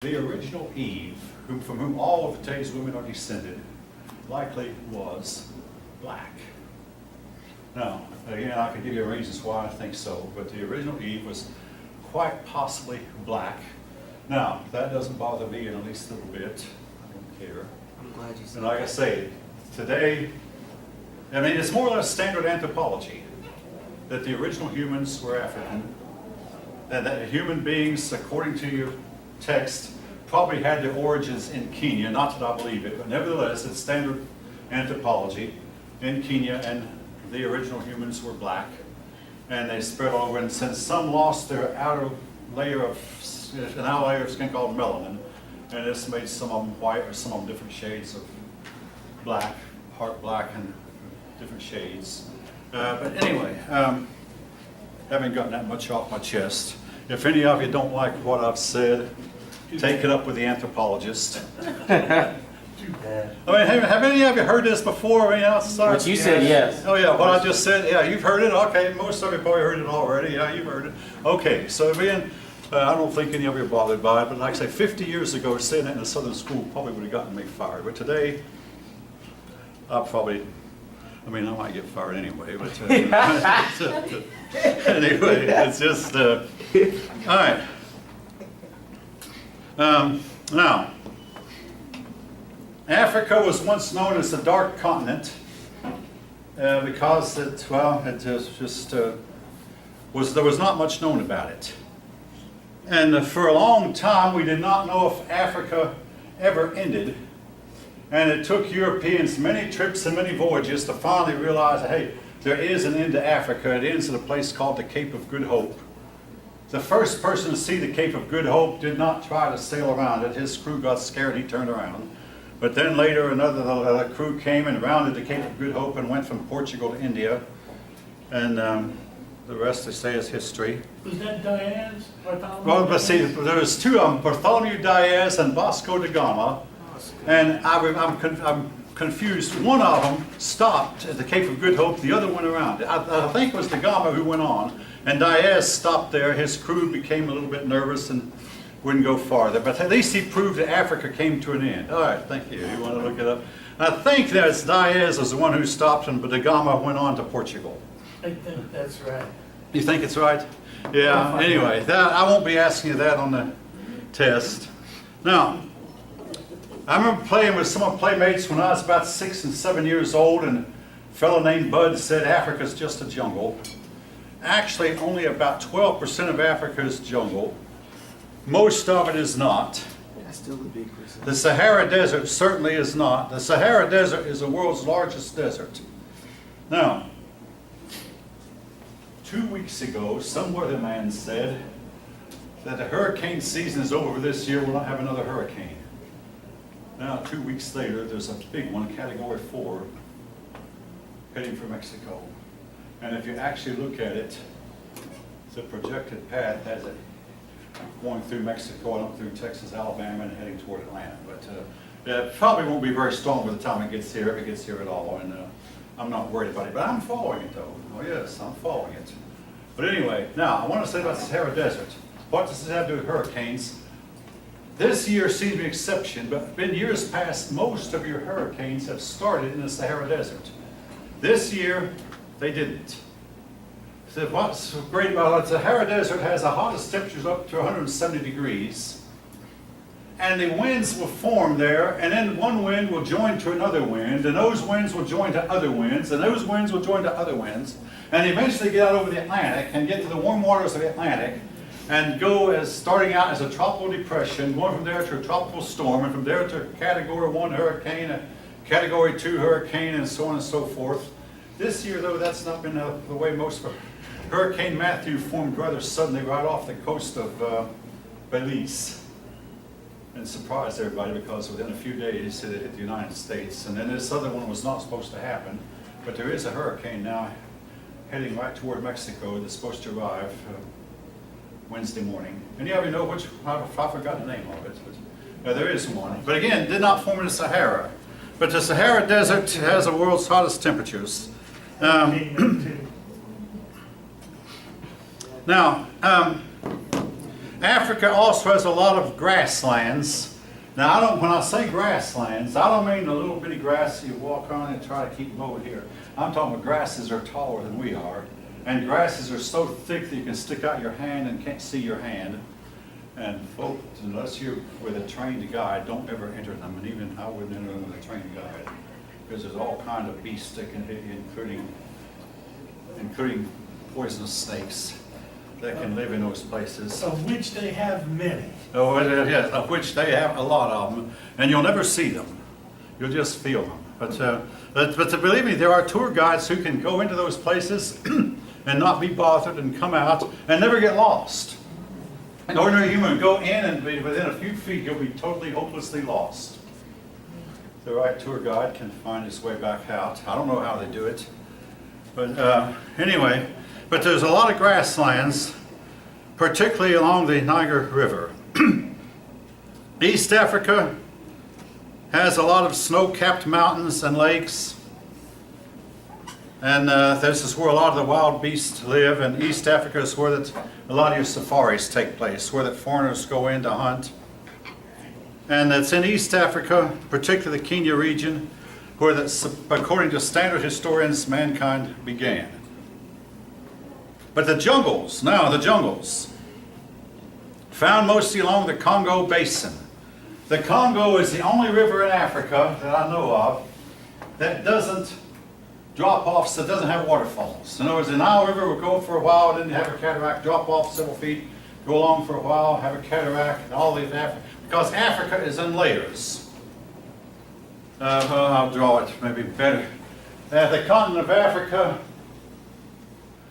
The original Eve, from whom all of today's women are descended, likely was black. Now, again, I could give you reasons why I think so, but the original Eve was quite possibly black. Now, that doesn't bother me in the least little bit. I don't care. I'm glad you said And like I say, today, I mean, it's more or less standard anthropology that the original humans were African, and that human beings, according to your text, probably had their origins in Kenya. Not that I believe it, but nevertheless, it's standard anthropology in Kenya, and the original humans were black, and they spread all over. And since some lost their outer layer of skin called melanin, and this made some of them white or some of them different shades of black, heart black, and different shades. But anyway, having gotten that much off my chest, if any of you don't like what I've said, take it up with the anthropologist. I mean, have any of you heard this before? I mean, What you said, yes. Oh yeah, what I just said, yeah, you've heard it? Okay, most of you probably heard it already. Yeah, you've heard it. Okay, so being, I don't think any of you are bothered by it, but like I say, 50 years ago, saying that in a southern school probably would have gotten me fired. But today, I might get fired anyway, but anyway, it's just, all right. Now, Africa was once known as the Dark Continent because there was not much known about it. And for a long time, we did not know if Africa ever ended. And it took Europeans many trips and many voyages to finally realize that, hey, there is an end to Africa. It ends at a place called the Cape of Good Hope. The first person to see the Cape of Good Hope did not try to sail around it. His crew got scared, he turned around. But then later another crew came and rounded the Cape of Good Hope and went from Portugal to India. And the rest, they say, is history. Was that Diaz? Well, but see, there was two of them, Bartholomew Diaz and Vasco da Gama. And I'm confused. One of them stopped at the Cape of Good Hope, the other went around. I think it was da Gama who went on, and Diaz stopped there. His crew became a little bit nervous and wouldn't go farther. But at least he proved that Africa came to an end. All right, thank you. You want to look it up? I think that Diaz was the one who stopped, and da Gama went on to Portugal. I think that's right. You think it's right? Yeah, anyway, I won't be asking you that on the test. Now, I remember playing with some of my playmates when I was about 6 and 7 years old, and a fellow named Bud said Africa's just a jungle. Actually, only about 12% of Africa is jungle. Most of it is not. That's still the big percent. The Sahara Desert certainly is not. The Sahara Desert is the world's largest desert. Now, 2 weeks ago, some weatherman said that the hurricane season is over this year. We'll not have another hurricane. Now, 2 weeks later, there's a big one, Category 4, heading for Mexico. And if you actually look at it, the projected path has it going through Mexico and up through Texas, Alabama, and heading toward Atlanta. But it probably won't be very strong by the time it gets here, if it gets here at all. And I'm not worried about it, but I'm following it, though. Oh, yes, I'm following it. But anyway, now, I want to say about the Sahara Desert. What does this have to do with hurricanes? This year seems to be an exception, but in years past, most of your hurricanes have started in the Sahara Desert. This year, they didn't. So what's great about it, the Sahara Desert has the hottest temperatures up to 170 degrees. And the winds will form there, and then one wind will join to another wind, and those winds will join to other winds, and those winds will join to other winds, and eventually get out over the Atlantic and get to the warm waters of the Atlantic, and go as starting out as a tropical depression, going from there to a tropical storm, and from there to a Category 1 hurricane, a Category 2 hurricane, and so on and so forth. This year, though, that's not been the way most of it. Hurricane Matthew formed rather suddenly right off the coast of Belize, and surprised everybody because within a few days it hit the United States. And then this other one was not supposed to happen, but there is a hurricane now heading right toward Mexico that's supposed to arrive Wednesday morning. Any of you know which? I forgot the name of it. But, there is one. But again, did not form in the Sahara. But the Sahara Desert has the world's hottest temperatures. Now, Africa also has a lot of grasslands. Now, when I say grasslands, I don't mean the little bitty grass you walk on and try to keep mowed here. I'm talking about grasses are taller than we are, and grasses are so thick that you can stick out your hand and can't see your hand. And folks, unless you're with a trained guide, don't ever enter them. And even I wouldn't enter them with a trained guide, because there's all kind of beasts that can hit you, including poisonous snakes that can live in those places. Of which they have many. Oh, yes, of which they have a lot of them, and you'll never see them. You'll just feel them. But believe me, there are tour guides who can go into those places and not be bothered and come out and never get lost. An ordinary human would go in and be within a few feet, you'll be totally, hopelessly lost. The right tour guide can find his way back out. I don't know how they do it. But anyway, but there's a lot of grasslands, particularly along the Niger River. East Africa has a lot of snow-capped mountains and lakes. And this is where a lot of the wild beasts live. And East Africa is where a lot of your safaris take place, where the foreigners go in to hunt. And it's in East Africa, particularly the Kenya region, where, according to standard historians, mankind began. But the jungles, found mostly along the Congo Basin. The Congo is the only river in Africa that I know of that doesn't drop off, so it doesn't have waterfalls. In other words, the Nile River will go for a while, then have a cataract, drop off several feet, go along for a while, have a cataract, and all these because Africa is in layers. I'll draw it maybe better. The continent of Africa,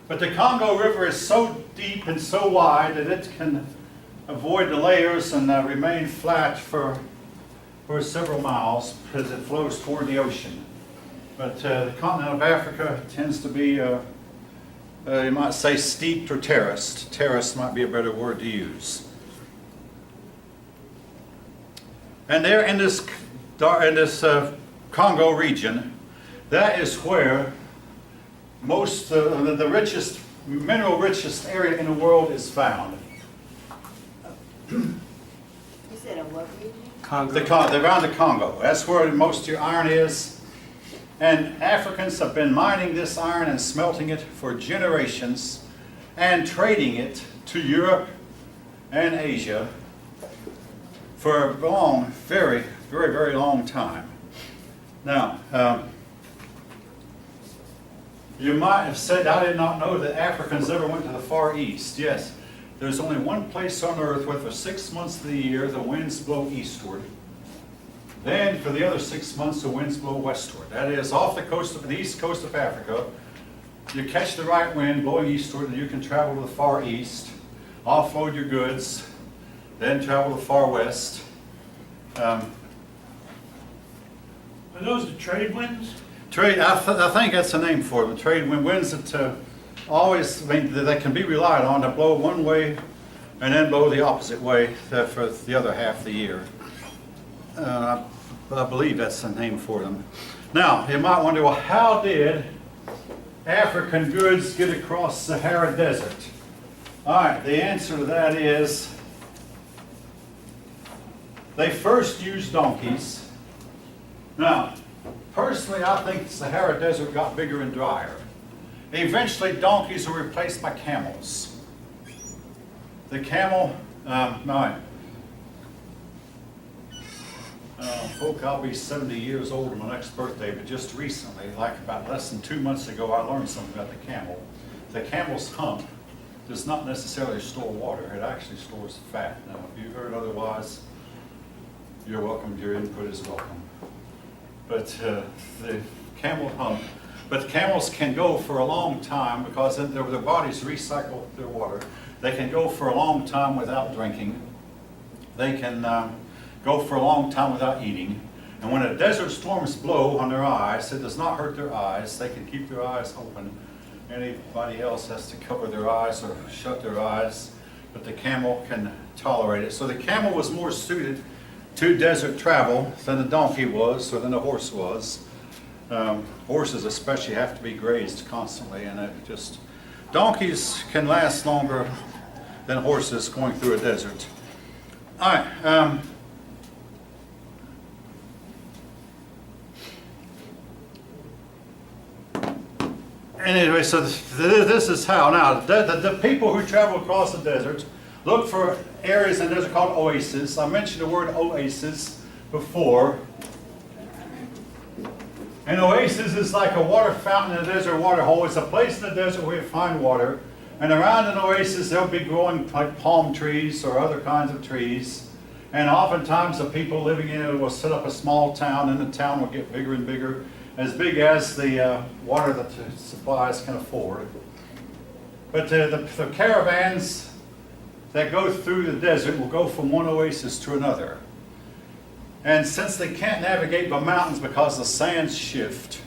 but the Congo River is so deep and so wide that it can avoid the layers and remain flat for several miles as it flows toward the ocean. But the continent of Africa tends to be, you might say, steeped or terraced. Terraced might be a better word to use. And there in this Congo region, that is where most the richest, mineral richest area in the world is found. You said a what region? Congo. Around the Congo. That's where most of your iron is. And Africans have been mining this iron and smelting it for generations and trading it to Europe and Asia for a long, very, very, very long time. Now, you might have said, I did not know that Africans ever went to the Far East. Yes, there's only one place on earth where for 6 months of the year the winds blow eastward. Then for the other 6 months the winds blow westward. That is, off the coast of the east coast of Africa, you catch the right wind blowing eastward and you can travel to the Far East, offload your goods, then travel to the Far West. Are those the trade winds? Trade, I think that's the name for them. Trade winds that always, I mean, that can be relied on to blow one way and then blow the opposite way for the other half of the year. I believe that's the name for them. Now, you might wonder, well, how did African goods get across Sahara Desert? All right, the answer to that is they first used donkeys. Now, personally, I think the Sahara Desert got bigger and drier. Eventually, donkeys were replaced by camels. The camel, folk, I'll be 70 years old on my next birthday, but just recently, like about less than 2 months ago, I learned something about the camel. The camel's hump does not necessarily store water, it actually stores fat. Now, if you've heard otherwise, you're welcome, your input is welcome. But the camel hump, but camels can go for a long time because their bodies recycle their water. They can go for a long time without drinking. They can go for a long time without eating. And when a desert storms blow on their eyes, it does not hurt their eyes. They can keep their eyes open. Anybody else has to cover their eyes or shut their eyes, but the camel can tolerate it. So the camel was more suited to desert travel than the donkey was, or than the horse was. Horses especially have to be grazed constantly, and donkeys can last longer than horses going through a desert. All right. Anyway, so this is how. Now, the people who travel across the desert look for areas in the desert called oases. I mentioned the word oasis before. An oasis is like a water fountain in a desert water hole. It's a place in the desert where you find water. And around an oasis, they'll be growing like palm trees or other kinds of trees. And oftentimes the people living in it will set up a small town, and the town will get bigger and bigger, as big as the water that the supplies can afford. But the caravans that go through the desert will go from one oasis to another. And since they can't navigate by mountains because the sands shift,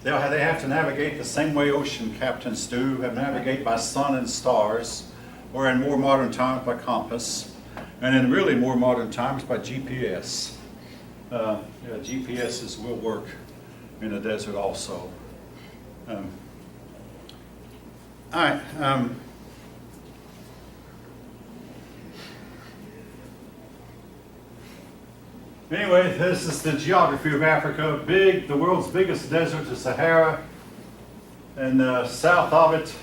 they have to navigate the same way ocean captains do, navigate by sun and stars, or in more modern times by compass, and in really more modern times by GPS. GPSs will work in the desert also. All right. Anyway, this is the geography of Africa. The world's biggest desert, the Sahara, and south of it,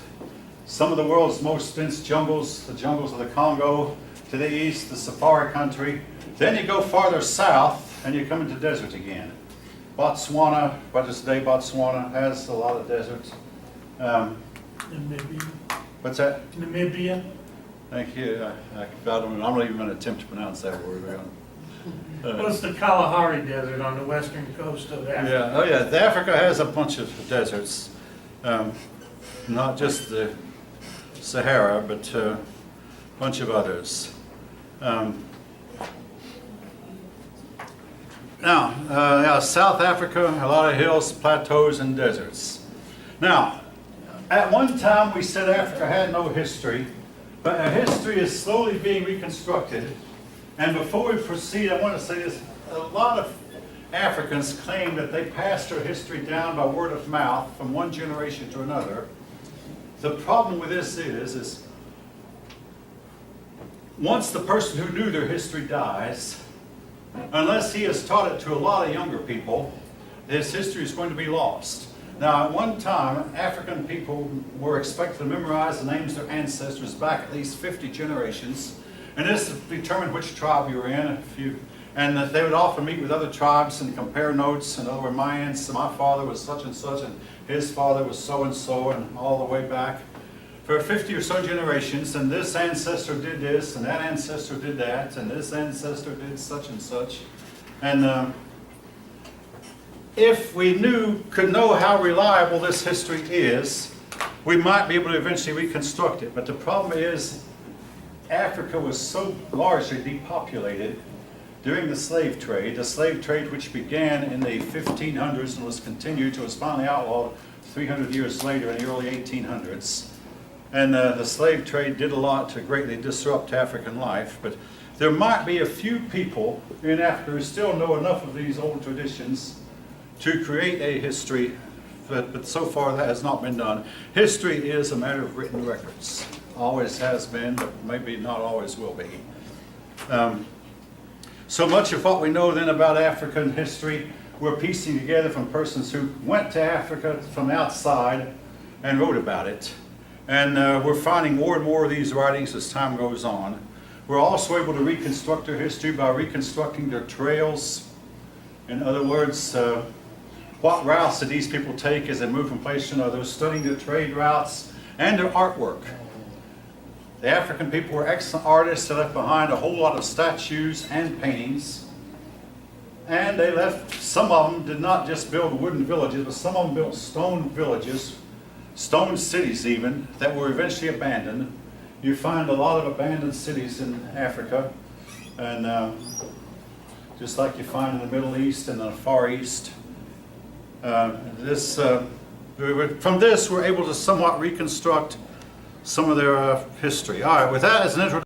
some of the world's most dense jungles, the jungles of the Congo. To the east, the Safari country. Then you go farther south, and you come into desert again. Botswana, by this day, Botswana has a lot of deserts. Namibia. What's that? Namibia. Thank you. I'm not even going to attempt to pronounce that word. What's the Kalahari Desert on the western coast of Africa? Yeah. Oh, yeah. Africa has a bunch of deserts, not just the Sahara, but a bunch of others. Now, South Africa, a lot of hills, plateaus, and deserts. Now, at one time we said Africa had no history, but our history is slowly being reconstructed. And before we proceed, I want to say this. A lot of Africans claim that they passed their history down by word of mouth from one generation to another. The problem with this is once the person who knew their history dies, unless he has taught it to a lot of younger people, his history is going to be lost. Now, at one time, African people were expected to memorize the names of their ancestors back at least 50 generations, and this determined which tribe you were in. And they would often meet with other tribes and compare notes. In other words, my father was such and such, and his father was so and so, and all the way back for 50 or so generations, and this ancestor did this, and that ancestor did that, and this ancestor did such and such. And if we could know how reliable this history is, we might be able to eventually reconstruct it. But the problem is, Africa was so largely depopulated during the slave trade which began in the 1500s and was continued till it was finally outlawed 300 years later in the early 1800s. And the slave trade did a lot to greatly disrupt African life, but there might be a few people in Africa who still know enough of these old traditions to create a history, but so far that has not been done. History is a matter of written records. Always has been, but maybe not always will be. So much of what we know then about African history, we're piecing together from persons who went to Africa from outside and wrote about it. And we're finding more and more of these writings as time goes on. We're also able to reconstruct their history by reconstructing their trails. In other words, what routes did these people take as they moved from place to another, studying their trade routes and their artwork. The African people were excellent artists. They left behind a whole lot of statues and paintings. And they left, some of them did not just build wooden villages, but some of them built stone villages, stone cities even, that were eventually abandoned. You find a lot of abandoned cities in Africa, and just like you find in the Middle East and the Far East. From this, we're able to somewhat reconstruct some of their history. All right, with that as an introduction.